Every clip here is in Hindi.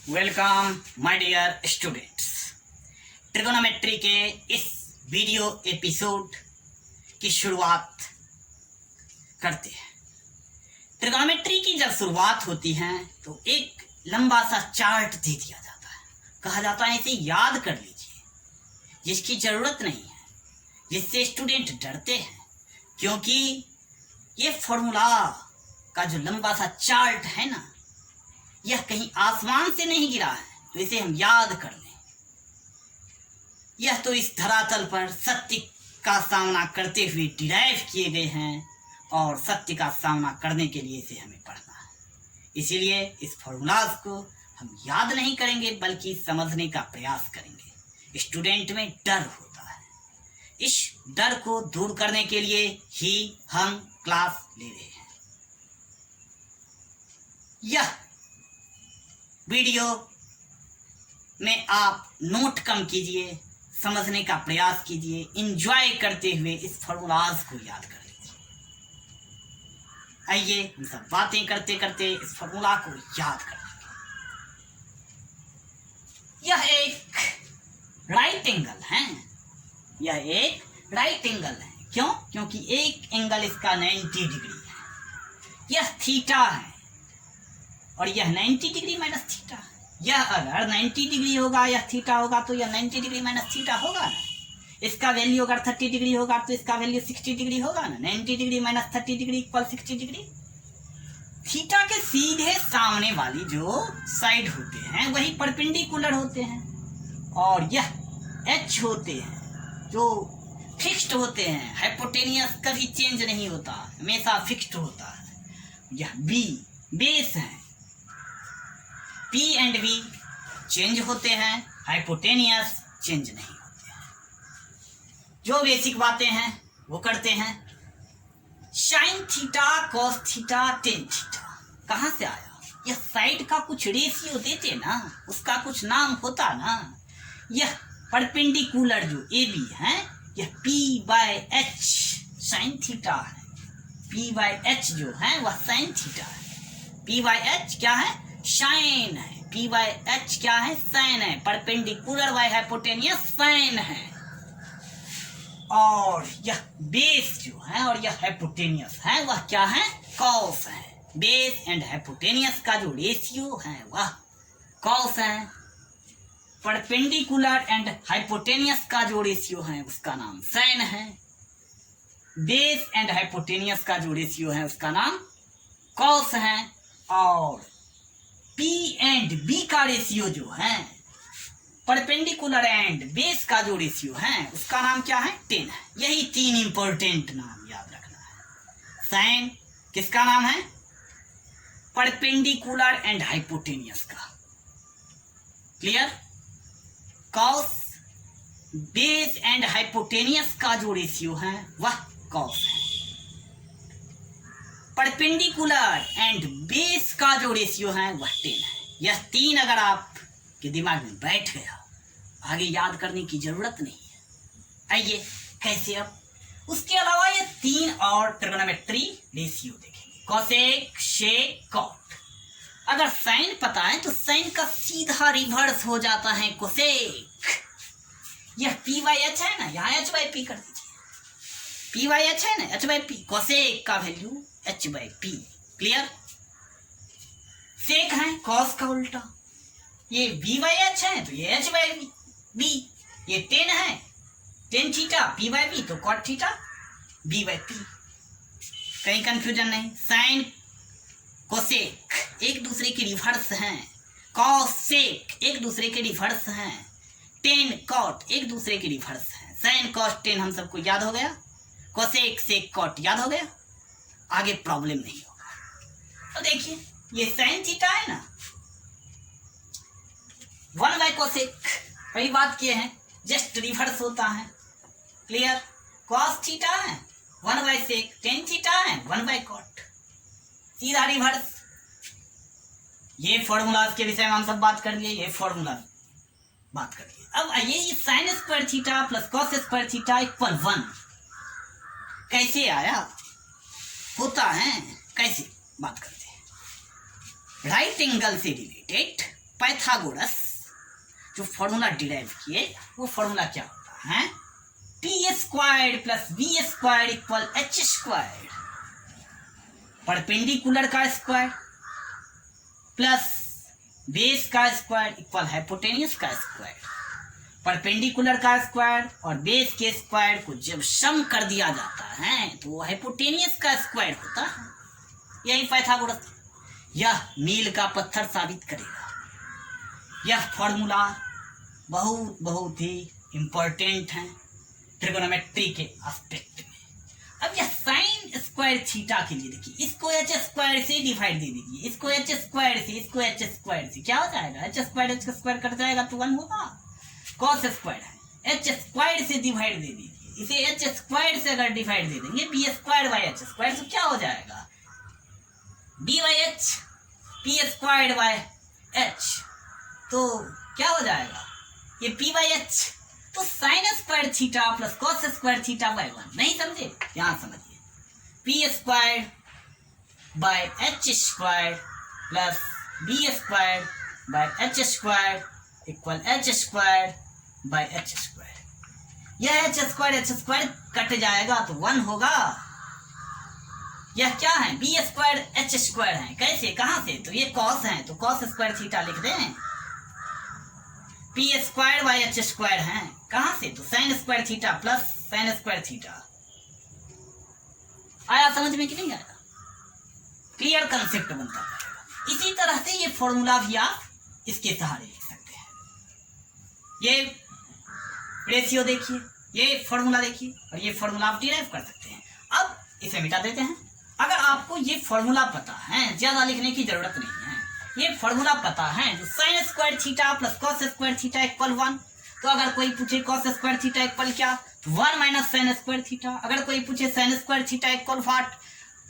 Welcome my dear students. Trigonometry के इस वीडियो एपिसोड की शुरुआत करते हैं। ट्रिगोनोमेट्री की जब शुरुआत होती है तो एक लंबा सा चार्ट दे दिया जाता है, कहा जाता है इसे याद कर लीजिए, जिसकी ज़रूरत नहीं है, जिससे स्टूडेंट डरते हैं, क्योंकि ये फॉर्मूला का जो लंबा सा चार्ट है ना, यह कहीं आसमान से नहीं गिरा है तो इसे हम याद कर लें। यह तो इस धरातल पर सत्य का सामना करते हुए डिराइव किए गए हैं और सत्य का सामना करने के लिए इसे हमें पढ़ना है। इसीलिए इस फॉर्मूलाज को हम याद नहीं करेंगे बल्कि समझने का प्रयास करेंगे। स्टूडेंट में डर होता है, इस डर को दूर करने के लिए ही हम क्लास ले रहे हैं। यह वीडियो में आप नोट कम कीजिए, समझने का प्रयास कीजिए, एंजॉय करते हुए इस फॉर्मूलाज को याद कर लीजिए। आइए हम सब बातें करते करते इस फॉर्मूला को याद कर लेंगे। यह एक राइट एंगल है, यह एक राइट एंगल है। क्यों? क्योंकि एक एंगल इसका 90 डिग्री है, यह थीटा है और यह 90 डिग्री माइनस थीटा है। यह अगर 90 डिग्री होगा, यह थीटा होगा, तो यह 90 डिग्री माइनस थीटा होगा ना। इसका वैल्यू अगर 30 डिग्री होगा तो इसका वैल्यू 60 डिग्री होगा ना। 90 degree minus 30 degree equal 60 degree. Theta के सीधे सामने वाली जो साइड होते हैं वही परपेंडिकुलर होते हैं, और यह एच होते हैं जो फिक्स्ड होते हैं। हाइपोटेनियस कभी चेंज नहीं होता, हमेशा फिक्स्ड होता है। यह बी बेस है, P एंड V चेंज होते हैं, हाइपोटेनियस चेंज नहीं होते हैं। जो बेसिक बातें हैं वो करते हैं। Sine theta, cos theta, tan theta कहाँ से आया? यह साइड का कुछ रेशियो देते ना, उसका कुछ नाम होता ना। यह परपेंडिकुलर जो AB है, यह P/H साइन थीटा है। P/H जो है वह साइन थीटा है। P/H क्या है? साइन है। P/H क्या है? साइन है। परपेंडिकुलर बाय हाइपोटेनियस साइन है। और यह बेस जो है और यह हाइपोटेनियस है वह क्या है? कॉस है। बेस एंड हाइपोटेनियस का जो रेशियो है वह कॉस है। परपेंडिकुलर एंड हाइपोटेनियस का जो रेशियो है उसका नाम साइन है। बेस एंड हाइपोटेनियस का जो रेशियो है उसका नाम कॉस है। और P एंड B का रेशियो जो है, परपेंडिकुलर एंड बेस का जो रेशियो है उसका नाम क्या है? 10 है। यही 3 इंपॉर्टेंट नाम याद रखना है। साइन किसका नाम है? परपेंडिकुलर एंड हाइपोटेनियस का। Clear? Cos, base and hypotenuse का जो रेशियो है वह कॉस है। परपेंडिकुलर एंड बेस का जो रेशियो है वह 10 है। यह 3 अगर आपके दिमाग में बैठ गया, आगे याद करने की जरूरत नहीं है। आइए कैसे अब उसके अलावा ये 3 और ट्रिगोनोमेट्री रेशियो देखेंगे। Cosec, sec, cot. अगर साइन पता है तो साइन का सीधा रिवर्स हो जाता है कोसेक। यह P/H है ना, यहाँ H/P कर दीजिए। P/H है ना, H/P। कोसेक का वैल्यू H/P। क्लियर? सेक है कॉस का उल्टा। ये B/H है तो ये H/B। ये 10 है, टेन थीटा P/B, तो कॉट थीटा B/P। कहीं कंफ्यूजन नहीं। साइन कोसेक एक दूसरे के रिवर्स हैं, कॉस सेक एक दूसरे के रिवर्स हैं, टेन कॉट एक दूसरे के रिवर्स हैं। साइन कॉस टेन हम सबको याद हो गया, कोसेक सेक कॉट याद हो गया, आगे प्रॉब्लम नहीं होगा। तो देखिए ये साइन थीटा है ना, 1/कोसेक वही बात किए हैं, जस्ट रिवर्स होता है। क्लियर? कॉस थीटा है 1/सेक, टेन थीटा है 1/कॉट, सीधा रिवर्स। ये फॉर्मूलाज के विषय में हम सब बात कर लिए, ये फॉर्मूला बात कर लिए। अब आइए sine square theta plus cos square theta equal 1 कैसे आया, होता है कैसे, बात करते हैं। राइट एंगल से रिलेटेड पाइथागोरस जो फॉर्मूला डिराइव किए वो फॉर्मूला क्या होता है? T squared plus B squared equal H squared, perpendicular का स्क्वायर प्लस बेस का स्क्वायर इक्वल हाइपोटेन्यूज का स्क्वायर। परपेंडिकुलर का स्क्वायर और बेस के स्क्वायर को जब सम कर दिया जाता है तो वो हाइपोटेन्यूज का स्क्वायर होता है। यही पाइथागोरस यह मील का पत्थर साबित करेगा। यह फॉर्मूला बहुत बहुत ही इंपॉर्टेंट है ट्रिगोनोमेट्री के एस्पेक्ट में। अब यह साइन स्क्वायर थीटा के लिए देखिए, इसको एच स्क्वायर से डिवाइड दे दीजिए, इसको एच स्क्वायर से, इसको एच स्क्वायर से, क्या हो जाएगा? एच स्क्वायर कट जाएगा तो 1 होगा। कॉस स्क्वायर है, एच स्क्वायर से डिवाइड दे दीजिए, इसे एच स्क्वायर से अगर डिवाइड दे देंगे B square by H square तो क्या हो जाएगा? B by H, P square by H, तो क्या हो जाएगा? ये पी बाई एच। तो sine square theta plus cos square theta by 1। नहीं समझे? यहां समझिए, P square by H square plus B square by H square equal H square by H square. यह एच स्क्वायर कट जाएगा तो 1 होगा। यह क्या है? बी स्क्वायर एच स्क्वायर है। कैसे? कहां से? तो ये कॉस है तो कॉस स्क्वायर थीटा लिख दें। P square by H square है, कहां से? तो sine square theta plus sign square theta. आया समझ में कि नहीं आया? क्लियर कंसेप्ट बनता है। इसी तरह से ये फॉर्मूला भी आप इसके सहारे लिख सकते हैं। ये रेशियो देखिए, ये फॉर्मूला देखिए और ये फॉर्मूला आप डिराइव कर सकते हैं। अब इसे मिटा देते हैं। अगर आपको ये फॉर्मूला पता है, ज्यादा लिखने की जरूरत नहीं है, ये फॉर्मूला पता है जो sign square theta plus cos square theta equal 1। तो अगर कोई पूछे कॉस स्क्वायर थीटा इक्वल क्या, तो 1 माइनस साइन स्क्वायर थीटा। अगर कोई पूछे sine square theta equal what,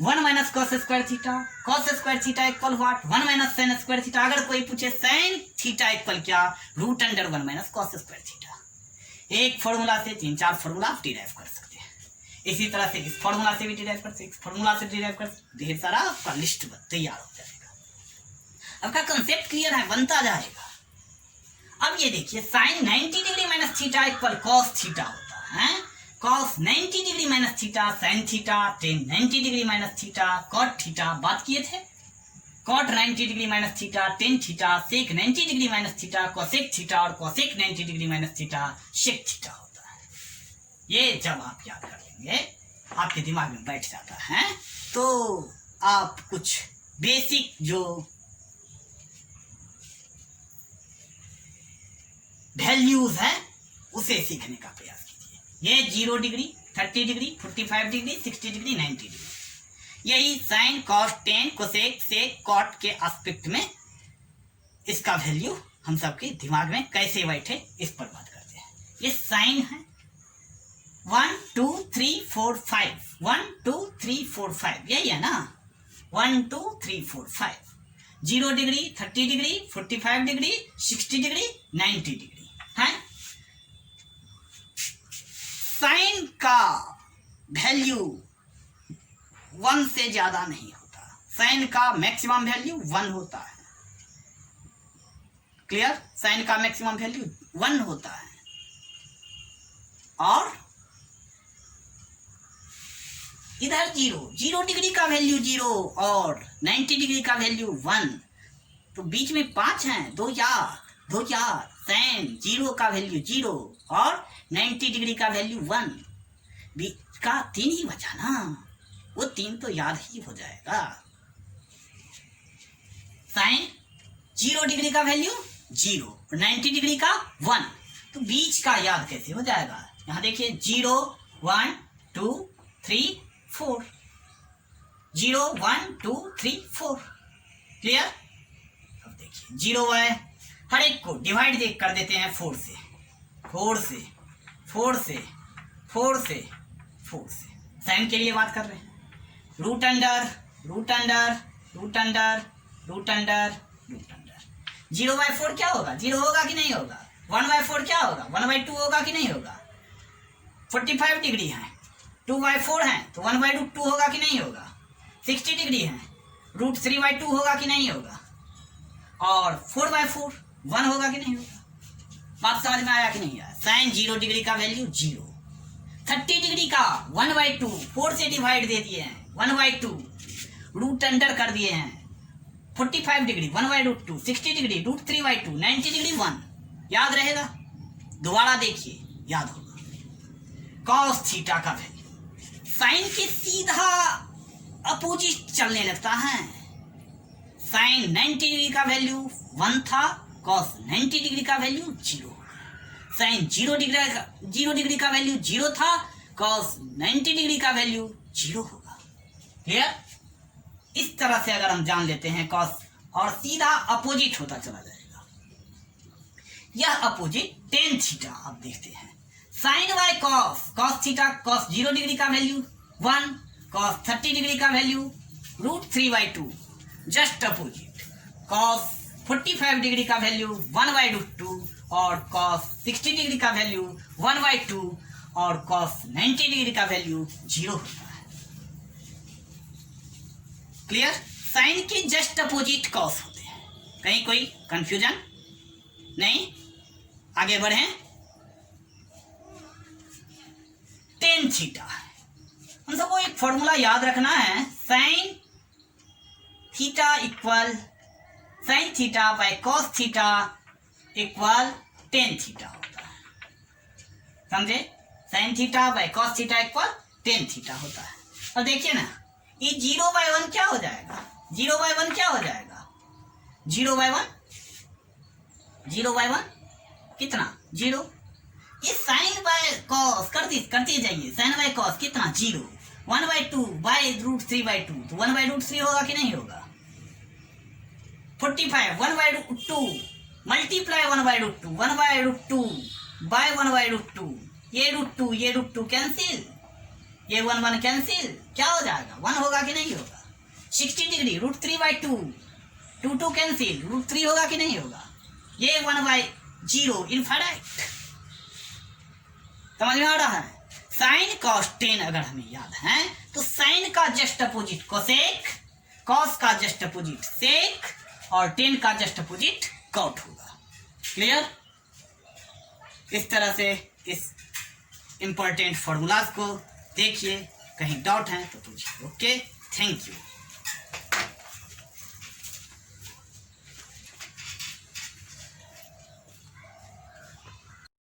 1 minus cos square theta. Cos square theta equal what, 1 minus sine square theta. अगर कोई पूछे साइन थीटा इक्वल क्या, root under 1 minus cos square theta. एक फॉर्मूला से 3-4 फॉर्मूला आप डिराइव कर सकते हैं। इसी तरह से इस फॉर्मूला से भी डिराइव कर सकते हैं, इस फॉर्मूला से डिराइव कर सकते हैं। ढेर सारा आपका लिस्ट तैयार हो जाएगा। आपका कंसेप्ट क्लियर है, बनता जाएगा। अब ये देखिए, sine 90 degree minus theta equal cos theta होता है। Cos 90 degree minus theta sine theta, tan 90 degree minus theta cot theta. बात किए थे cot 90 degree minus theta tan theta, sec 90 degree minus theta cosec theta और cosec 90 degree minus theta sec theta होता है। ये जब आप याद कर लेंगे आपके दिमाग में बैठ जाता है तो आप कुछ बेसिक जो वैल्यूज है उसे सीखने का प्रयास कीजिए। ये 0 degree, 30 degree, 45 degree, 60 degree, 90 degree, यही sine cos tan cosec sec cot के एस्पेक्ट में इसका वैल्यू हम सबके दिमाग में कैसे बैठे इस पर बात करते हैं। ये साइन है 1 2 3 4 5, 1 2 3 4 5, यही है ना, 1 2 3 4 5। 0 degree, 30 degree, 45 degree, 60 degree, 90 degree है। साइन का वैल्यू 1 से ज्यादा नहीं होता, साइन का मैक्सिमम वैल्यू 1 होता है। क्लियर? साइन का मैक्सिमम वैल्यू 1 होता है और इधर 0 डिग्री का वैल्यू 0 और 90 डिग्री का वैल्यू 1, तो बीच में 5 हैं, 2 यार साइन 0 का वैल्यू 0 और 90 डिग्री का वैल्यू 1, बीच का 3 ही बचा ना, वो 3 तो याद ही हो जाएगा। साइन 0 डिग्री का वैल्यू 0 और 90 डिग्री का 1, तो बीच का याद कैसे हो जाएगा। यहां देखिए 0 1 2 3 4, 0 1 2 3 4। क्लियर? अब देखिए 0 है, हर एक को डिवाइड कर देते हैं 4 से, 4 से, 4 से, 4 से, 4 से। साइन के लिए बात कर रहे हैं। Root under root under root under root under root under. 0/4 क्या होगा? 0 होगा कि नहीं होगा? 1/4 क्या होगा? 1/2 होगा कि नहीं होगा? 45 डिग्री है, 2/4 है तो 1/2 होगा कि नहीं होगा? 60 डिग्री है, √3/2 होगा कि नहीं होगा? और 4/4 1 होगा कि नहीं होगा? बात समझ में आया कि नहीं आया? साइन 0 डिग्री का वैल्यू 0, 30 डिग्री का 1/2, 4 से डिवाइड दे दिए हैं 1/2, रूट अंडर कर दिए हैं 45 डिग्री 1/2, 60 डिग्री √3/2, 90 डिग्री 1। याद रहेगा? दोबारा देखिए, याद होगा। कॉस थीटा का वैल्यू साइन के सीधा अपोजिट चलने लगता है। साइन 90 डिग्री का वैल्यू 1 था, कॉस 90 डिग्री का वैल्यू 0। साइन 0 डिग्री का वैल्यू 0 था, कॉस 90 डिग्री का वैल्यू 0 होगा। क्लियर? इस तरह से अगर हम जान लेते हैं कॉस, और सीधा अपोजिट होता चला जाएगा। यह अपोजिट टेन थीटा आप देखते हैं। Sine by cos, cos theta, cos 0 degree का वैल्यू 1, कॉस 30 डिग्री का value √3/2, just opposite. Cos 45 degree का वैल्यू 1/2 और कॉस 60 डिग्री का वैल्यू 1/2 और कॉस 90 डिग्री का वैल्यू 0 होता है। क्लियर? साइन के जस्ट अपोजिट कॉस होते हैं। कहीं कोई कंफ्यूजन नहीं? आगे बढ़े। टेन थीटा, हम सबको एक फॉर्मूला याद रखना है। Sign theta equal sine theta by cos theta equal tan theta होता है। समझे? Sine theta by cos theta equal tan theta होता है। और देखिए ना, ये 0/1 क्या हो जाएगा? 0/1 क्या हो जाएगा? 0/1 कितना? 0। ये साइन बाय कॉस करते जाइए। साइन बाय कॉस कितना? 0। 1/2 बाय √3/2, तो 1/√3 होगा कि नहीं होगा? 45 1/2 मल्टीप्लाई 1/2, 1/2 बाय 1/2, ये √2 कैंसिल, ये 1 कैंसिल, क्या हो जाएगा? 1 होगा कि नहीं होगा? 60 डिग्री √3/2, 2 कैंसिल, √3 होगा कि नहीं होगा? ये 1/0 इनफाइनाइट। समझ में आ रहा है? साइन कॉस टेन अगर हमें याद है तो साइन का जस्ट अपोजिट कोसेक, कॉस का जस्ट अपोजिट सेक और टेन का जस्ट अपोजिट कॉट होगा। क्लियर? इस तरह से इस इंपॉर्टेंट फॉर्मूलाज को देखिए, कहीं डाउट है तो पूछिए। Okay, thank you.